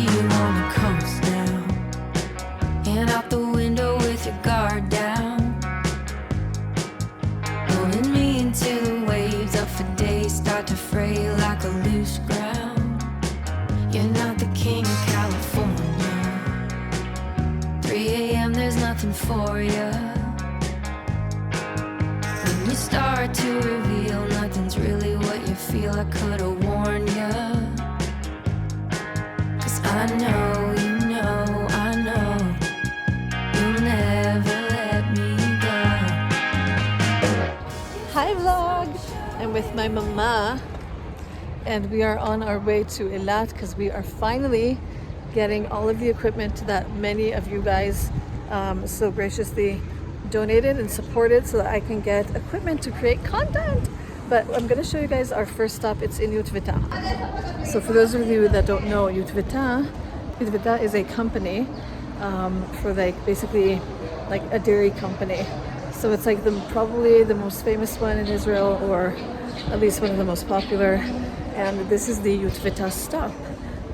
you on the coast now, and out the window with your guard down, pulling me into the waves up for days, start to fray like a loose ground. You're not the king of California. 3 a.m. there's nothing for you. When you start to reveal nothing's really what you feel, I could've warned you. I know, you know, I know, you'll never let me go. Hi vlog! I'm with my mama and we are on our way to Eilat because we are finally getting all of the equipment that many of you guys so graciously donated and supported so that I can get equipment to create content. But I'm going to show you guys our first stop. It's in Yotveta. So for those of you that don't know, Yotveta is a company for basically a dairy company. So it's probably the most famous one in Israel, or at least one of the most popular. And this is the Yotveta stop.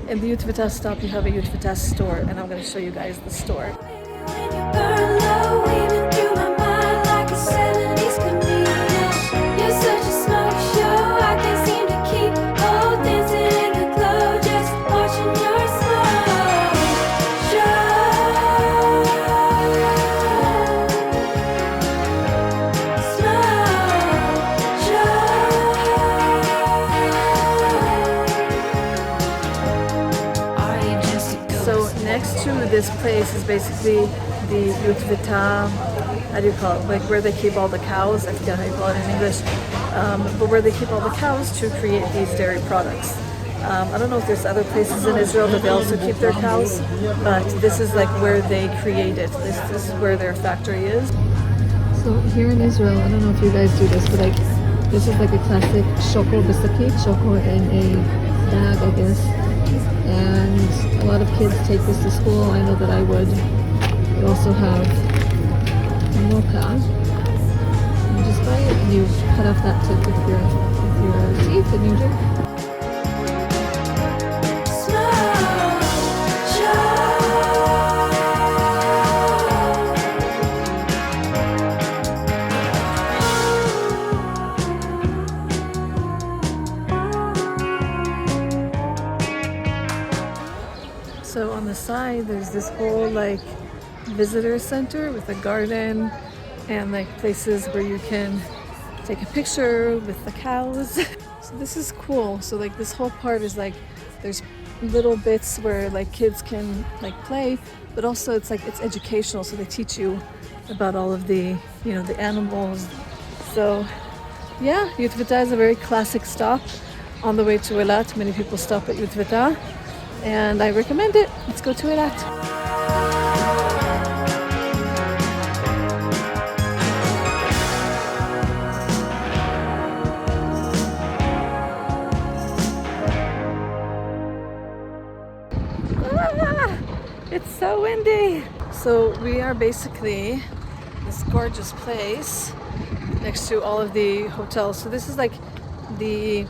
In the Yotveta stop, you have a Yotveta store, and I'm going to show you guys the store. Next to this place is basically the Yotveta, how do you call it? Like where they keep all the cows. I forget how you call it in English. But where they keep all the cows to create these dairy products. I don't know if there's other places in Israel that they also keep their cows, but this is like where they create it. This is where their factory is. So here in Israel, I don't know if you guys do this, but this is like a classic shoko bisakit, shoko in a bag, I guess. And a lot of kids take this to school. I know that I would. You also have mocha. You just buy it and you cut off that tip with your teeth and you drink. So on the side, there's this whole visitor center with a garden and places where you can take a picture with the cows. So this is cool. So this whole part is there's little bits where kids can play, but also it's educational. So they teach you about all of the the animals. So yeah, Yotveta is a very classic stop on the way to Eilat. Many people stop at Yotveta. And I recommend it. Let's go to Eilat. It's so windy. So we are basically this gorgeous place next to all of the hotels. So this is the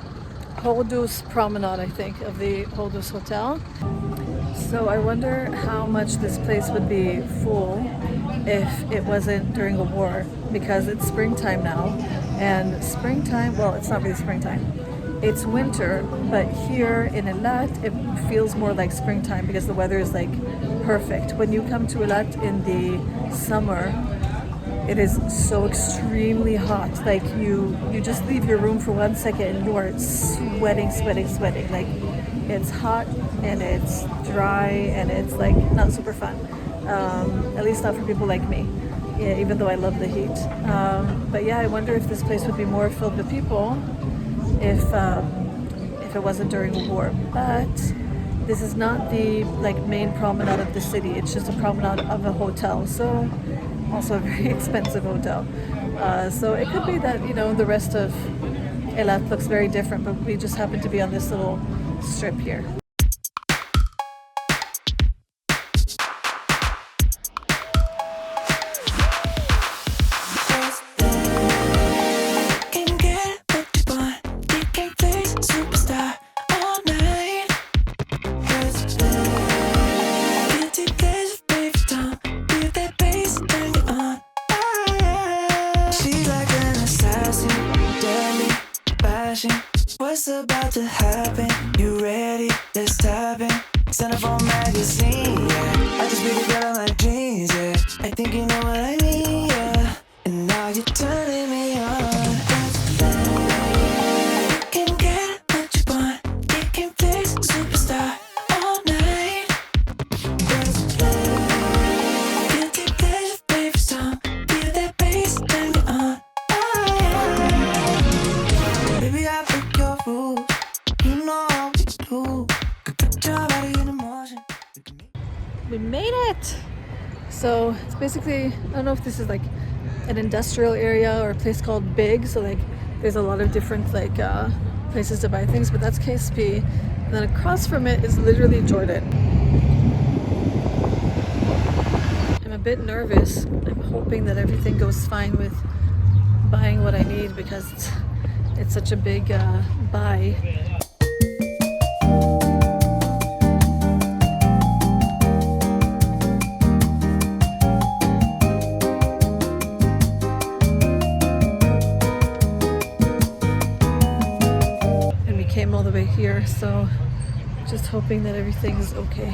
Holdus Promenade, I think, of the Holdus Hotel. So I wonder how much this place would be full if it wasn't during a war, because it's springtime now. And springtime, well, it's not really springtime. It's winter, but here in Eilat, it feels more like springtime because the weather is perfect. When you come to Eilat in the summer, it is so extremely hot. You just leave your room for 1 second and you are sweating. It's hot and it's dry and it's not super fun. At least not for people like me. Yeah, even though I love the heat. But yeah, I wonder if this place would be more filled with people if it wasn't during the war. But this is not the main promenade of the city. It's just a promenade of a hotel. So also a very expensive hotel. So it could be that, the rest of Eilat looks very different, but we just happen to be on this little strip here. Centerfold magazine, yeah. I just be the girl of my dreams, yeah. I think you know what I mean, yeah. And now you're turning me on. You can get what you want. You can flex superstar all night. Guilty pleasure, favorite song. Feel that bass, turn me on. Baby, I break your rules. You know how we do. Put your body in motion. We made it! So it's basically, I don't know if this is like an industrial area or a place called Big, so like there's a lot of different like places to buy things, but that's KSP. And then across from it is literally Jordan. I'm a bit nervous. I'm hoping that everything goes fine with buying what I need because it's such a big buy. Came all the way here, so just hoping that everything is okay.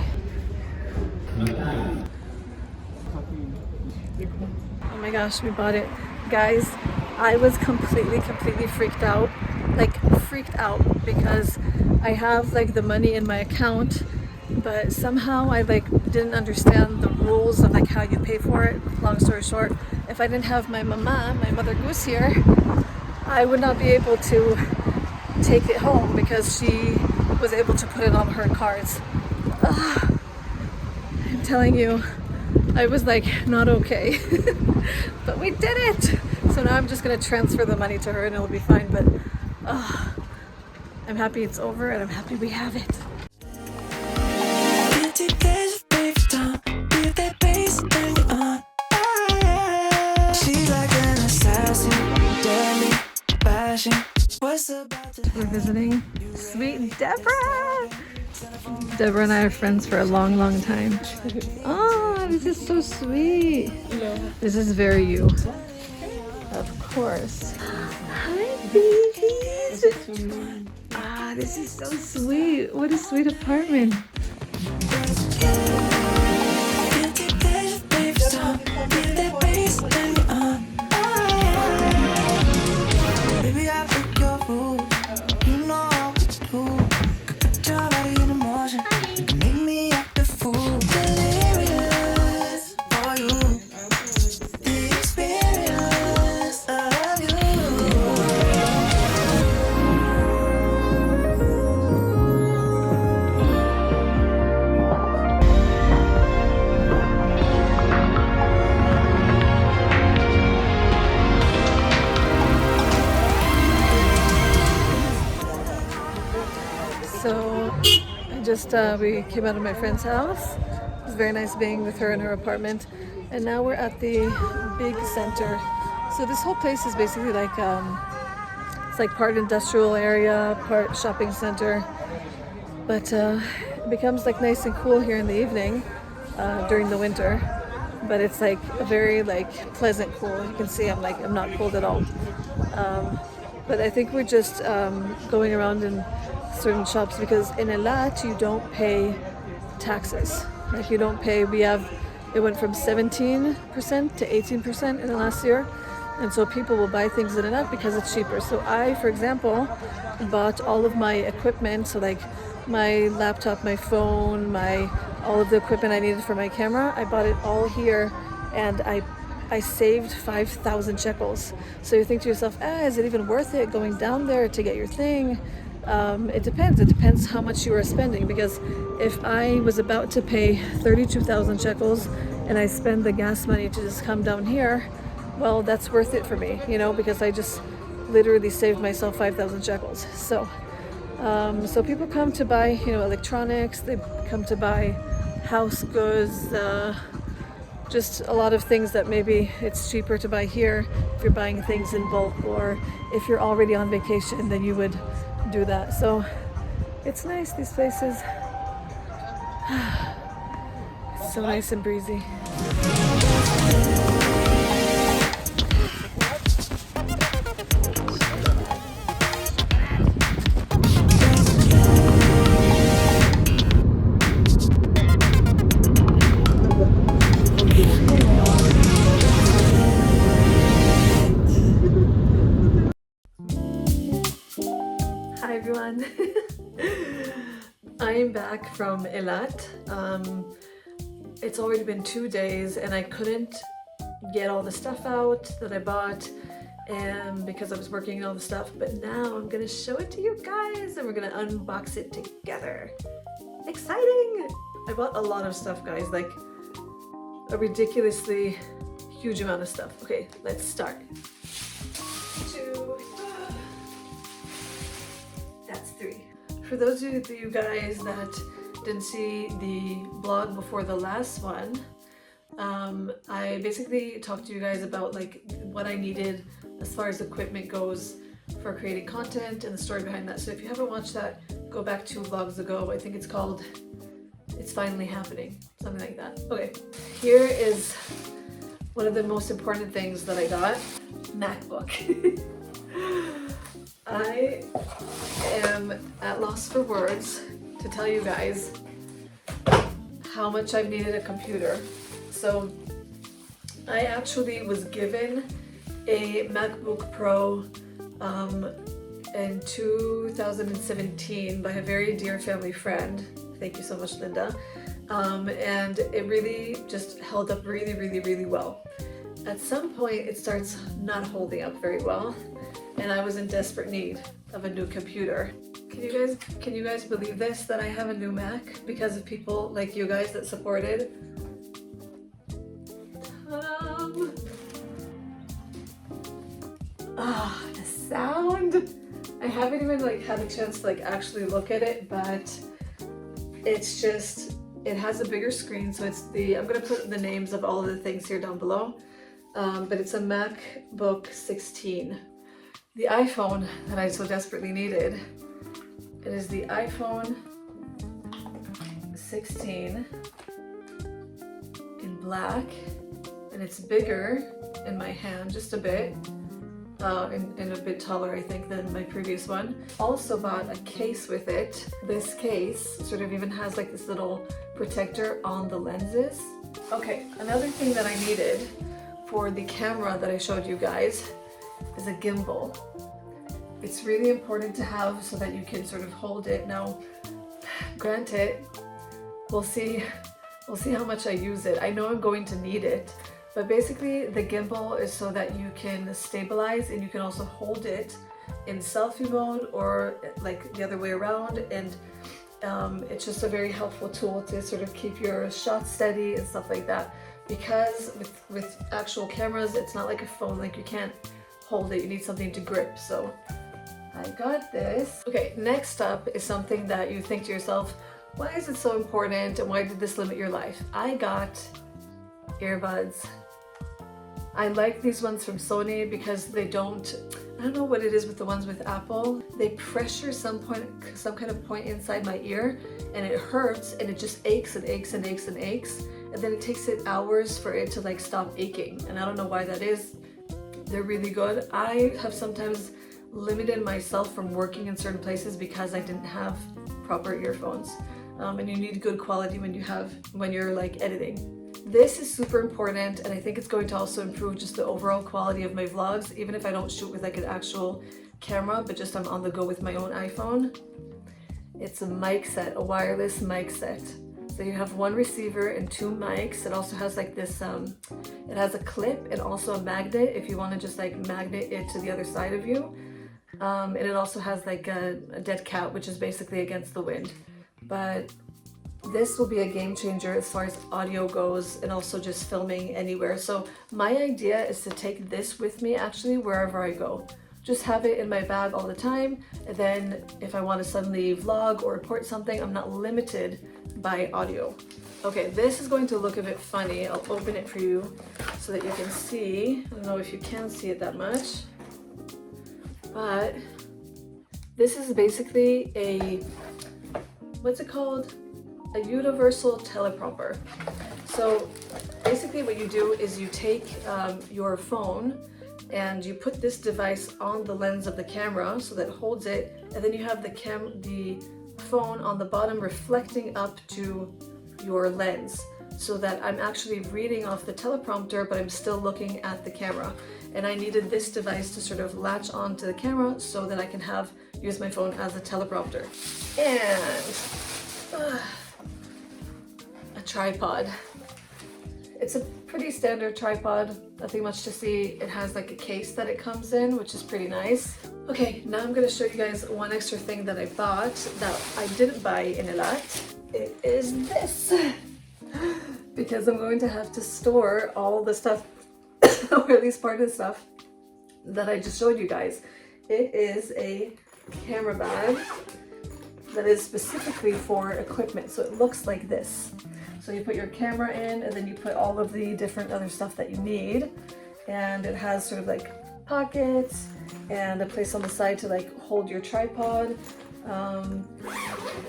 Oh my gosh, we bought it. Guys, I was completely freaked out. Like freaked out because I have like the money in my account, but somehow I like didn't understand the rules of like how you pay for it. Long story short, if I didn't have my mama, my mother goose here, I would not be able to take it home because she was able to put it on her cards. I'm telling you, I was like not okay. But we did it! So now I'm just gonna transfer the money to her and it'll be fine, but I'm happy it's over and I'm happy we have it. She's like an assassin, deadly, passion. We're visiting sweet Deborah. Deborah and I are friends for a long time. Oh, this is so sweet. This is very you. Of course. Hi, babies. Ah, this is so sweet. What a sweet apartment. We came out of my friend's house. It was very nice being with her in her apartment. And now we're at the big center. So this whole place is basically like, it's like part industrial area, part shopping center. But it becomes like nice and cool here in the evening during the winter. But it's like a very like pleasant cool. You can see I'm not cold at all. But I think we're just going around in certain shops because in Eilat you don't pay taxes. Like you don't pay, it went from 17% to 18% in the last year, and so people will buy things in Eilat because it's cheaper. So I, for example, bought all of my equipment, so like my laptop, my phone, all of the equipment I needed for my camera, I bought it all here, and I saved 5,000 shekels. So you think to yourself, is it even worth it going down there to get your thing? It depends. It depends how much you are spending, because if I was about to pay 32,000 shekels and I spend the gas money to just come down here, well, that's worth it for me, because I just literally saved myself 5,000 shekels. So people come to buy, electronics, they come to buy house goods, just a lot of things that maybe it's cheaper to buy here if you're buying things in bulk, or if you're already on vacation, then you would do that. So it's nice, these places. It's so nice and breezy. back from Eillaatt. It's already been 2 days and I couldn't get all the stuff out that I bought because I was working on all the stuff, but now I'm gonna show it to you guys and we're gonna unbox it together. Exciting! I bought a lot of stuff, guys, like a ridiculously huge amount of stuff. Okay, let's start. 2, that's 3. For those of you guys that didn't see the blog before the last one, I basically talked to you guys about like what I needed as far as equipment goes for creating content and the story behind that. So if you haven't watched that, go back 2 vlogs ago. I think it's called It's Finally Happening, something like that. Okay, here is one of the most important things that I got, MacBook. I am at loss for words to tell you guys how much I've needed a computer. So I actually was given a MacBook Pro in 2017 by a very dear family friend. Thank you so much, Linda. And it really just held up really well. At some point it starts not holding up very well and I was in desperate need of a new computer. Can you guys believe this, that I have a new Mac because of people like you guys that supported? The sound! I haven't even like had a chance to like actually look at it, but it's just, it has a bigger screen, so it's I'm gonna put the names of all of the things here down below, but it's a MacBook 16. The iPhone that I so desperately needed, it is the iPhone 16 in black, and it's bigger in my hand just a bit, and a bit taller I think than my previous one. Also bought a case with it. This case sort of even has like this little protector on the lenses. Okay, another thing that I needed for the camera that I showed you guys is a gimbal. It's really important to have so that you can sort of hold it. Now, granted, we'll see how much I use it. I know I'm going to need it, but basically the gimbal is so that you can stabilize and you can also hold it in selfie mode or like the other way around, and it's just a very helpful tool to sort of keep your shots steady and stuff like that, because with actual cameras it's not like a phone, like you can't hold it, you need something to grip. So I got this. Okay, next up is something that you think to yourself, why is it so important and why did this limit your life? I got earbuds. I like these ones from Sony because they don't, I don't know what it is with the ones with Apple. They pressure some kind of point inside my ear and it hurts and it just aches and aches and aches and aches. And then it takes it hours for it to like stop aching. And I don't know why that is. They're really good. I have sometimes limited myself from working in certain places because I didn't have proper earphones. And you need good quality when you're like editing. This is super important, and I think it's going to also improve just the overall quality of my vlogs, even if I don't shoot with like an actual camera, but just I'm on the go with my own iPhone. It's a mic set, a wireless mic set. So you have one receiver and 2 mics. It also has like this, it has a clip and also a magnet if you want to just like magnet it to the other side of you. And it also has like a dead cat, which is basically against the wind. But this will be a game changer as far as audio goes and also just filming anywhere. So my idea is to take this with me actually wherever I go. Just have it in my bag all the time, and then if I want to suddenly vlog or report something, I'm not limited by audio. Okay, this is going to look a bit funny. I'll open it for you so that you can see. I don't know if you can see it that much, but this is basically a, what's it called? A universal teleprompter. So basically what you do is you take your phone and you put this device on the lens of the camera so that it holds it, and then you have the phone on the bottom reflecting up to your lens so that I'm actually reading off the teleprompter but I'm still looking at the camera. And I needed this device to sort of latch onto the camera so that I can use my phone as a teleprompter. And A tripod. It's a pretty standard tripod, nothing much to see. It has like a case that it comes in, which is pretty nice. Okay, now I'm gonna show you guys one extra thing that I bought that I didn't buy in Eillaatt. It is this, because I'm going to have to store all the stuff, or at least part of the stuff that I just showed you guys. It is a camera bag that is specifically for equipment, so it looks like this. So you put your camera in, and then you put all of the different other stuff that you need, and it has sort of like pockets and a place on the side to like hold your tripod.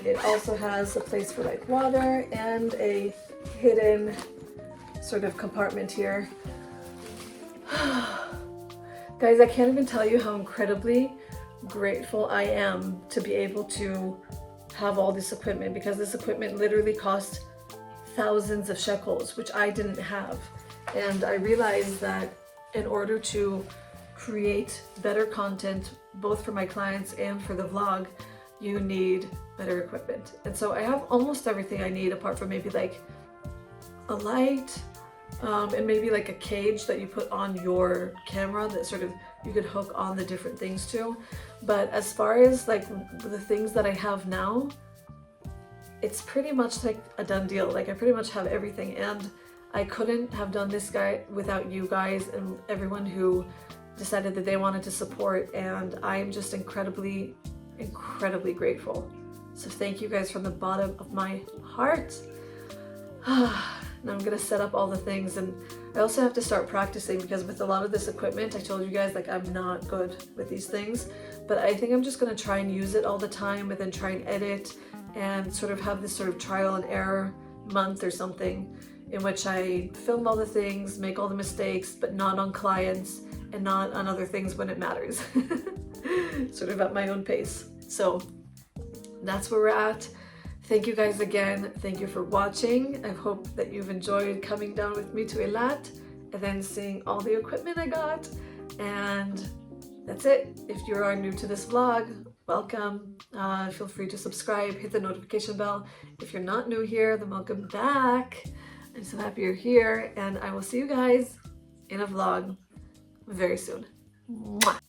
It also has a place for like water and a hidden sort of compartment here. Guys, I can't even tell you how incredibly grateful I am to be able to have all this equipment, because this equipment literally cost thousands of shekels, which I didn't have. And I realized that in order to create better content, both for my clients and for the vlog, you need better equipment. And so I have almost everything I need, apart from maybe like a light, and maybe like a cage that you put on your camera that sort of you could hook on the different things to. But as far as like the things that I have now, it's pretty much like a done deal. Like I pretty much have everything, and I couldn't have done this guy without you guys and everyone who decided that they wanted to support, and I am just incredibly grateful. So thank you guys from the bottom of my heart. Now I'm gonna set up all the things, and I also have to start practicing, because with a lot of this equipment, I told you guys like I'm not good with these things, but I think I'm just gonna try and use it all the time, and then try and edit and sort of have this sort of trial and error month or something, in which I film all the things, make all the mistakes, but not on clients and not on other things when it matters. Sort of at my own pace. So that's where we're at. Thank you guys again. Thank you for watching. I hope that you've enjoyed coming down with me to Eilat and then seeing all the equipment I got. And that's it. If you are new to this vlog, welcome. Feel free to subscribe, hit the notification bell. If you're not new here, then welcome back. I'm so happy you're here, and I will see you guys in a vlog very soon. Mwah.